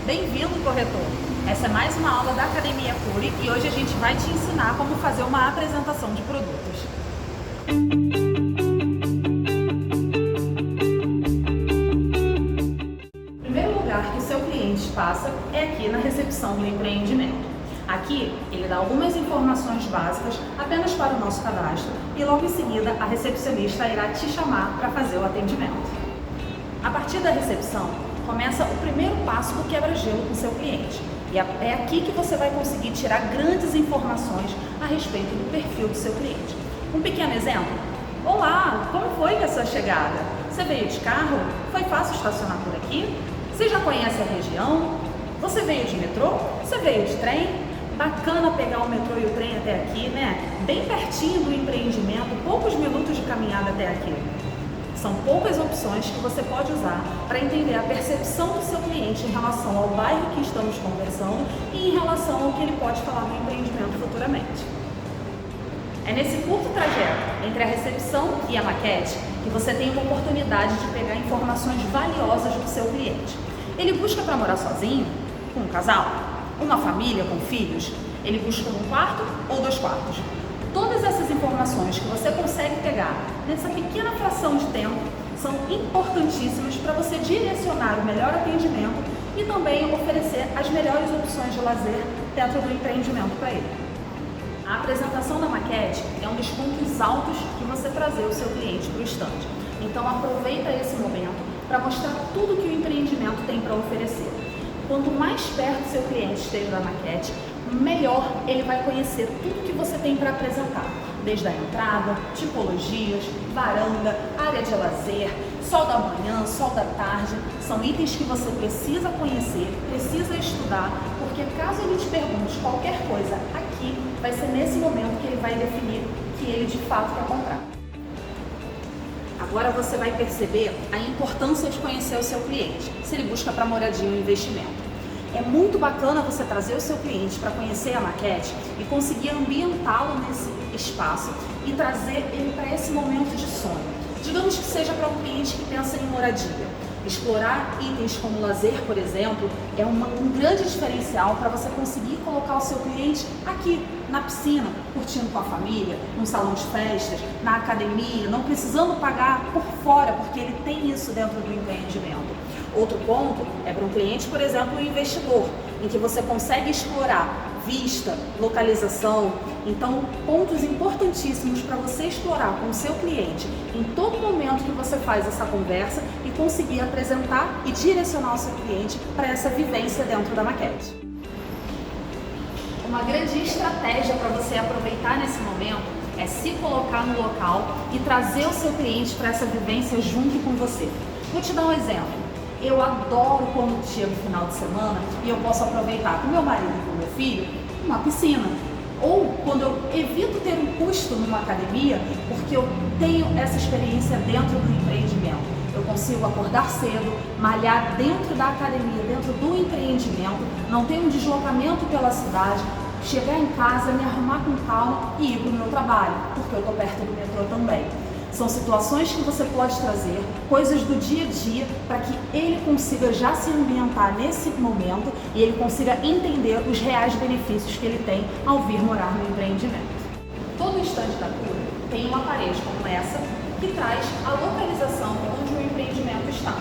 Bem-vindo, corretor! Essa é mais uma aula da Academia Cury e hoje a gente vai te ensinar como fazer uma apresentação de produtos. O primeiro lugar que o seu cliente passa é aqui na recepção do empreendimento. Aqui ele dá algumas informações básicas apenas para o nosso cadastro e logo em seguida a recepcionista irá te chamar para fazer o atendimento. A partir da recepção, começa o primeiro passo do quebra-gelo com o seu cliente. E é aqui que você vai conseguir tirar grandes informações a respeito do perfil do seu cliente. Um pequeno exemplo. Olá, como foi a sua chegada? Você veio de carro? Foi fácil estacionar por aqui? Você já conhece a região? Você veio de metrô? Você veio de trem? Bacana pegar o metrô e o trem até aqui, né? Bem pertinho do empreendimento, poucos minutos de caminhada até aqui. São poucas opções que você pode usar para entender a percepção do seu cliente em relação ao bairro que estamos conversando e em relação ao que ele pode falar no empreendimento futuramente. É nesse curto trajeto entre a recepção e a maquete que você tem uma oportunidade de pegar informações valiosas do seu cliente. Ele busca para morar sozinho? Com um casal? Uma família com filhos? Ele busca um quarto ou 2 quartos? Todas essas informações que você consegue pegar nessa pequena fração de tempo são importantíssimas para você direcionar o melhor atendimento e também oferecer as melhores opções de lazer dentro do empreendimento para ele. A apresentação da maquete é um dos pontos altos de você trazer o seu cliente para o stand. Então aproveita esse momento para mostrar tudo que o empreendimento tem para oferecer. Quanto mais perto o seu cliente esteja da maquete, melhor ele vai conhecer tudo que você tem para apresentar, desde a entrada, tipologias, varanda, área de lazer, sol da manhã, sol da tarde. São itens que você precisa conhecer, precisa estudar, porque caso ele te pergunte qualquer coisa aqui, vai ser nesse momento que ele vai definir que ele de fato quer comprar. Agora você vai perceber a importância de conhecer o seu cliente, se ele busca para moradia ou investimento. É muito bacana você trazer o seu cliente para conhecer a maquete e conseguir ambientá-lo nesse espaço e trazer ele para esse momento de sonho. Digamos que seja para um cliente que pensa em moradia. Explorar itens como lazer, por exemplo, é um grande diferencial para você conseguir colocar o seu cliente aqui na piscina, curtindo com a família, num salão de festas, na academia, não precisando pagar por fora, porque ele tem isso dentro do empreendimento. Outro ponto é para um cliente, por exemplo, um investidor, em que você consegue explorar vista, localização. Então, pontos importantíssimos para você explorar com o seu cliente em todo momento que você faz essa conversa e conseguir apresentar e direcionar o seu cliente para essa vivência dentro da maquete. Uma grande estratégia para você aproveitar nesse momento é se colocar no local e trazer o seu cliente para essa vivência junto com você. Vou te dar um exemplo. Eu adoro quando chega o final de semana e eu posso aproveitar com meu marido e com meu filho uma piscina. Ou quando eu evito ter um custo numa academia, porque eu tenho essa experiência dentro do empreendimento. Eu consigo acordar cedo, malhar dentro da academia, dentro do empreendimento, não ter um deslocamento pela cidade, chegar em casa, me arrumar com calma e ir para o meu trabalho, porque eu estou perto do metrô também. São situações que você pode trazer, coisas do dia a dia, para que ele consiga já se ambientar nesse momento e ele consiga entender os reais benefícios que ele tem ao vir morar no empreendimento. Todo estande da Cury tem uma parede como essa, que traz a localização onde o empreendimento está.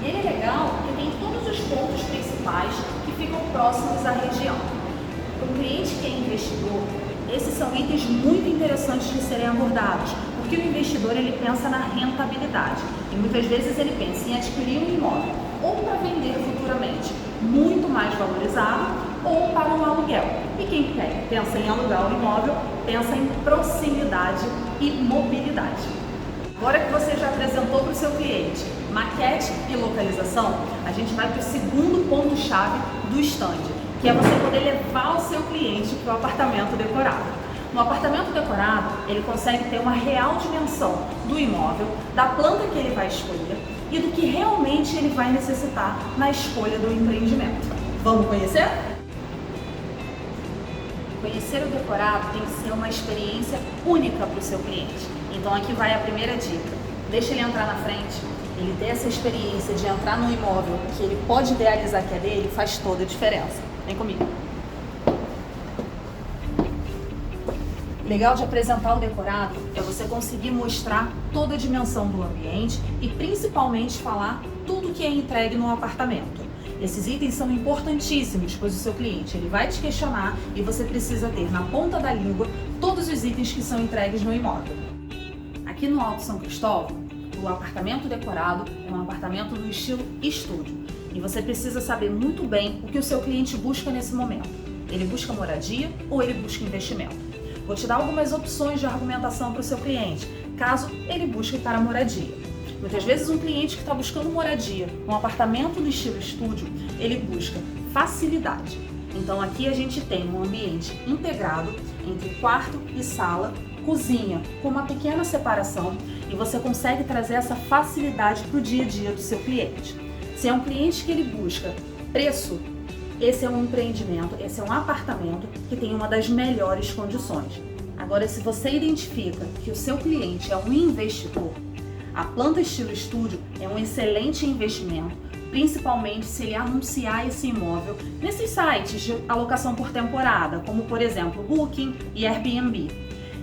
E ele é legal porque tem todos os pontos principais que ficam próximos à região. Para um cliente que é investidor, esses são itens muito interessantes de serem abordados, porque o investidor ele pensa na rentabilidade e muitas vezes ele pensa em adquirir um imóvel ou para vender futuramente, muito mais valorizado, ou para um aluguel. E quem pensa em alugar o imóvel, pensa em proximidade e mobilidade. Agora que você já apresentou para o seu cliente maquete e localização, a gente vai para o segundo ponto-chave do stand, que é você poder levar o seu cliente para o apartamento decorado. No apartamento decorado, ele consegue ter uma real dimensão do imóvel, da planta que ele vai escolher e do que realmente ele vai necessitar na escolha do empreendimento. Vamos conhecer? Conhecer o decorado tem que ser uma experiência única para o seu cliente. Então aqui vai a primeira dica. Deixa ele entrar na frente ele ter essa experiência de entrar num imóvel que ele pode idealizar que é dele, faz toda a diferença. Vem comigo. Legal de apresentar o decorado é você conseguir mostrar toda a dimensão do ambiente e principalmente falar tudo que é entregue no apartamento. Esses itens são importantíssimos, pois o seu cliente ele vai te questionar e você precisa ter na ponta da língua todos os itens que são entregues no imóvel. Aqui no Alto São Cristóvão, o apartamento decorado é um apartamento no estilo estúdio e você precisa saber muito bem o que o seu cliente busca nesse momento. Ele busca moradia ou ele busca investimento? Vou te dar algumas opções de argumentação para o seu cliente, caso ele busque para a moradia. Muitas vezes um cliente que está buscando moradia, um apartamento no estilo estúdio, ele busca facilidade. Então aqui a gente tem um ambiente integrado entre quarto e sala, cozinha, com uma pequena separação e você consegue trazer essa facilidade para o dia a dia do seu cliente. Se é um cliente que ele busca preço, esse é um empreendimento, esse é um apartamento que tem uma das melhores condições. Agora, se você identifica que o seu cliente é um investidor, a planta estilo estúdio é um excelente investimento, principalmente se ele anunciar esse imóvel nesses sites de alocação por temporada, como por exemplo Booking e Airbnb.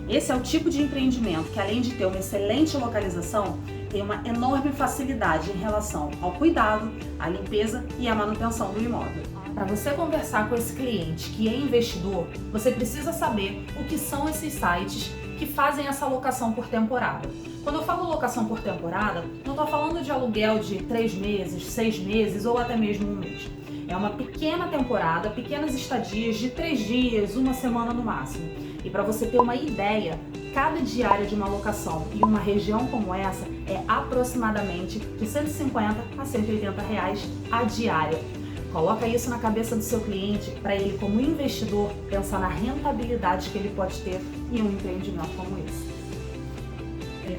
Esse é o tipo de empreendimento que, além de ter uma excelente localização, tem uma enorme facilidade em relação ao cuidado, à limpeza e à manutenção do imóvel. Para você conversar com esse cliente que é investidor, você precisa saber o que são esses sites que fazem essa locação por temporada. Quando eu falo locação por temporada, não estou falando de aluguel de 3 meses, 6 meses ou até mesmo um mês. É uma pequena temporada, pequenas estadias de 3 dias, 1 semana no máximo. E para você ter uma ideia, cada diária de uma locação em uma região como essa é aproximadamente de R$ 150 a R$ 180 a diária. Coloca isso na cabeça do seu cliente para ele, como investidor, pensar na rentabilidade que ele pode ter em um empreendimento como esse.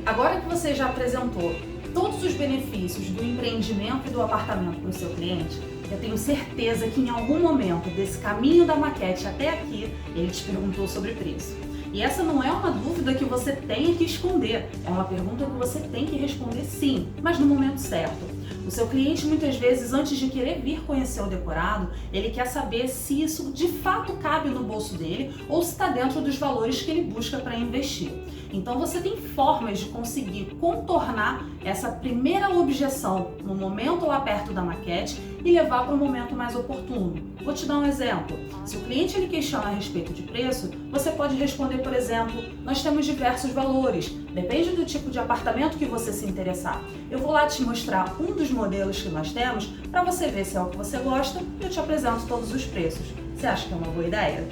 Agora que você já apresentou todos os benefícios do empreendimento e do apartamento para o seu cliente, eu tenho certeza que em algum momento desse caminho da maquete até aqui, ele te perguntou sobre preço. E essa não é uma dúvida que você tenha que esconder, é uma pergunta que você tem que responder sim, mas no momento certo. O seu cliente, muitas vezes, antes de querer vir conhecer o decorado, ele quer saber se isso de fato cabe no bolso dele ou se está dentro dos valores que ele busca para investir. Então você tem formas de conseguir contornar essa primeira objeção no momento lá perto da maquete e levar para um momento mais oportuno. Vou te dar um exemplo. Se o cliente ele questiona a respeito de preço, você pode responder, por exemplo, nós temos diversos valores, depende do tipo de apartamento que você se interessar. Eu vou lá te mostrar um dos modelos que nós temos para você ver se é o que você gosta e eu te apresento todos os preços. Você acha que é uma boa ideia?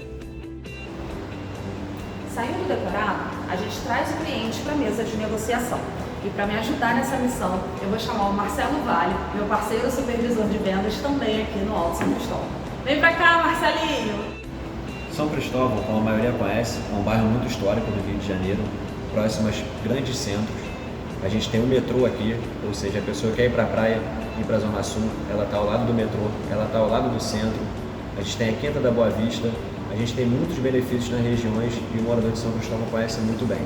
Saindo do decorado, a gente traz o cliente para a mesa de negociação. E para me ajudar nessa missão, eu vou chamar o Marcelo Vale, meu parceiro supervisor de vendas, também aqui no Alto São Cristóvão. Vem para cá, Marcelinho! São Cristóvão, como a maioria conhece, é um bairro muito histórico do Rio de Janeiro, próximo aos grandes centros. A gente tem um metrô aqui, ou seja, a pessoa quer ir para a praia, ir para a Zona Sul, ela está ao lado do metrô, ela está ao lado do centro. A gente tem a Quinta da Boa Vista, a gente tem muitos benefícios nas regiões e o morador de São Cristóvão conhece muito bem.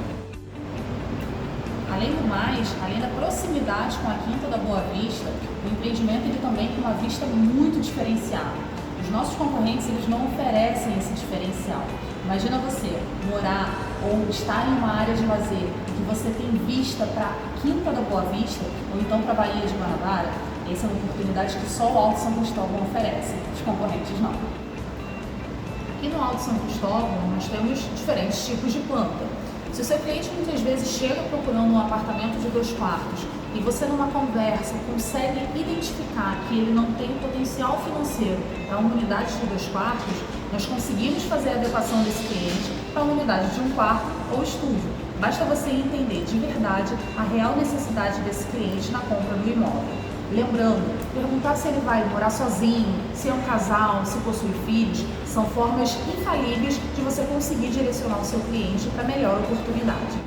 Além do mais, além da proximidade com a Quinta da Boa Vista, o empreendimento ele também tem uma vista muito diferenciada. Os nossos concorrentes eles não oferecem esse diferencial. Imagina você morar ou estar em uma área de lazer que você tem vista para a Quinta da Boa Vista ou então para a Baía de Guanabara. Essa é uma oportunidade que só o Alto São Cristóvão oferece, os concorrentes não. Aqui no Alto São Cristóvão nós temos diferentes tipos de planta. Se o seu cliente muitas vezes chega procurando um apartamento de 2 quartos e você numa conversa consegue identificar que ele não tem potencial financeiro para uma unidade de 2 quartos, nós conseguimos fazer a adequação desse cliente para uma unidade de 1 quarto ou estúdio. Basta você entender de verdade a real necessidade desse cliente na compra do imóvel. Lembrando, perguntar se ele vai morar sozinho, se é um casal, se possui filhos, são formas infalíveis de você conseguir direcionar o seu cliente para a melhor oportunidade.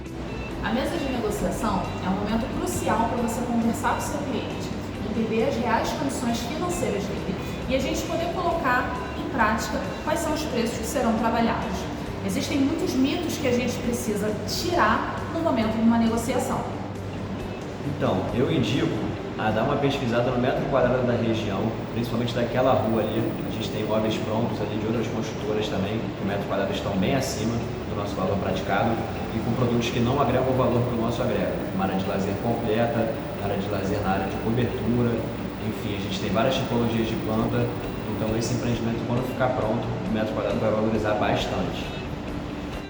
A mesa de negociação é um momento crucial para você conversar com o seu cliente, entender as reais condições financeiras dele e a gente poder colocar em prática quais são os preços que serão trabalhados. Existem muitos mitos que a gente precisa tirar no momento de uma negociação. Então, eu indico a dar uma pesquisada no metro quadrado da região, principalmente daquela rua ali. A gente tem imóveis prontos ali de outras construtoras também, que o metro quadrado estão bem acima do nosso valor praticado e com produtos que não agregam o valor que o nosso agrega. Uma área de lazer completa, área de lazer na área de cobertura, enfim, a gente tem várias tipologias de planta, então esse empreendimento, quando ficar pronto, o metro quadrado vai valorizar bastante.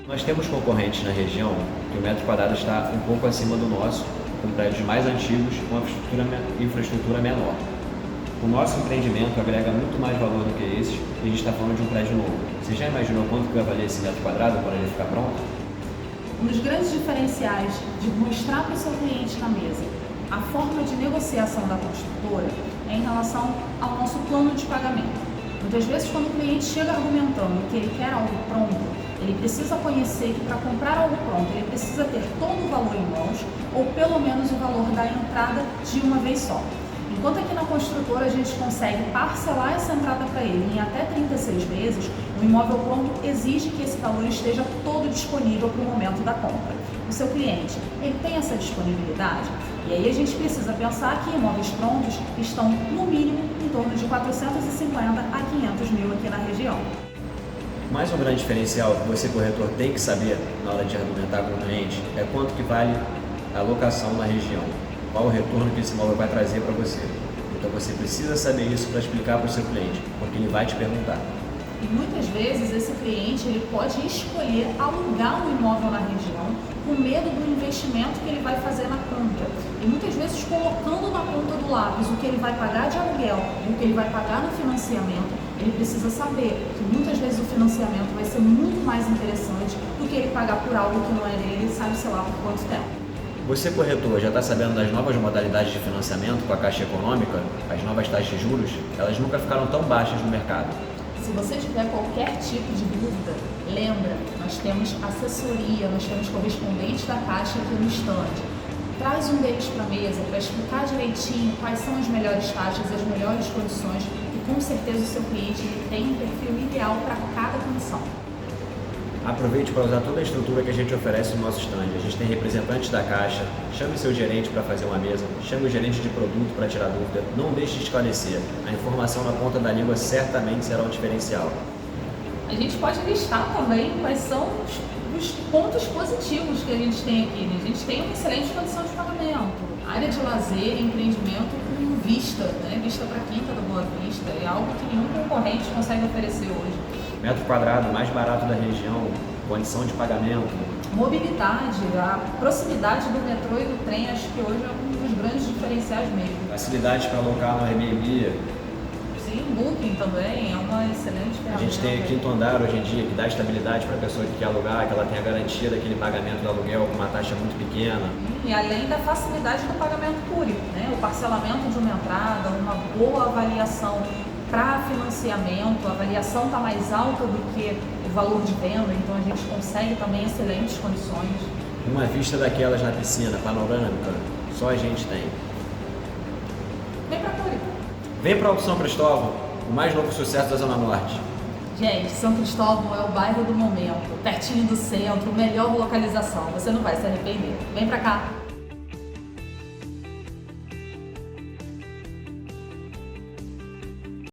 Nós temos concorrentes na região que o metro quadrado está um pouco acima do nosso, com prédios mais antigos com uma infraestrutura menor. O nosso empreendimento agrega muito mais valor do que esses e a gente está falando de um prédio novo. Você já imaginou quanto que vai valer esse metro quadrado quando ele ficar pronto? Um dos grandes diferenciais de mostrar para o seu cliente na mesa a forma de negociação da construtora é em relação ao nosso plano de pagamento. Muitas vezes, quando o cliente chega argumentando que ele quer algo pronto, ele precisa conhecer que para comprar algo pronto ele precisa ter todo o valor em mãos ou pelo menos o valor da entrada de uma vez só. Enquanto aqui na construtora a gente consegue parcelar essa entrada para ele em até 36 vezes, o imóvel pronto exige que esse valor esteja todo disponível para o momento da compra. O seu cliente, ele tem essa disponibilidade? E aí a gente precisa pensar que imóveis prontos estão no mínimo em torno de 450 a 500 mil aqui na região. Mais um grande diferencial que você, corretor, tem que saber na hora de argumentar com o cliente é quanto que vale a locação na região, qual o retorno que esse imóvel vai trazer para você. Então você precisa saber isso para explicar para o seu cliente, porque ele vai te perguntar. E muitas vezes esse cliente ele pode escolher alugar um imóvel na região com medo do investimento que ele vai fazer na compra. E muitas vezes colocando na ponta do lápis o que ele vai pagar de aluguel e o que ele vai pagar no financiamento, ele precisa saber que muitas vezes o financiamento vai ser muito mais interessante do que ele pagar por algo que não é dele, sabe sei lá por quanto tempo. Você, corretor, já está sabendo das novas modalidades de financiamento com a Caixa Econômica? As novas taxas de juros, elas nunca ficaram tão baixas no mercado. Se você tiver qualquer tipo de dúvida, lembra, nós temos assessoria, nós temos correspondentes da Caixa aqui no stand. Traz um deles para a mesa para explicar direitinho quais são as melhores taxas, as melhores condições e com certeza o seu cliente ele tem um perfil ideal para cada condição. Aproveite para usar toda a estrutura que a gente oferece no nosso stand. A gente tem representantes da Caixa, chame seu gerente para fazer uma mesa, chame o gerente de produto para tirar dúvida, não deixe de esclarecer. A informação na ponta da língua certamente será um diferencial. A gente pode listar também quais são os pontos positivos que a gente tem aqui. Né? A gente tem uma excelente condição de pagamento, área de lazer, empreendimento com vista, né? Vista para a Quinta da Boa Vista, é algo que nenhum concorrente consegue oferecer hoje. Metro quadrado mais barato da região, condição de pagamento. Mobilidade, a proximidade do metrô e do trem, acho que hoje é um dos grandes diferenciais mesmo. Facilidades para alocar no Airbnb. Sim, Booking também é uma excelente ferramenta. A gente tem o quinto andar hoje em dia, que dá estabilidade para a pessoa que quer alugar, que ela tenha garantia daquele pagamento do aluguel com uma taxa muito pequena. E além da facilidade do pagamento público, né? O parcelamento de uma entrada, uma boa avaliação para financiamento, a avaliação está mais alta do que o valor de venda, então a gente consegue também excelentes condições. Uma vista daquelas na piscina, panorâmica, só a gente tem. Vem para Curi. Vem para São Cristóvão, o mais novo sucesso da Zona Norte. Gente, São Cristóvão é o bairro do momento, pertinho do centro, melhor localização, você não vai se arrepender. Vem para cá.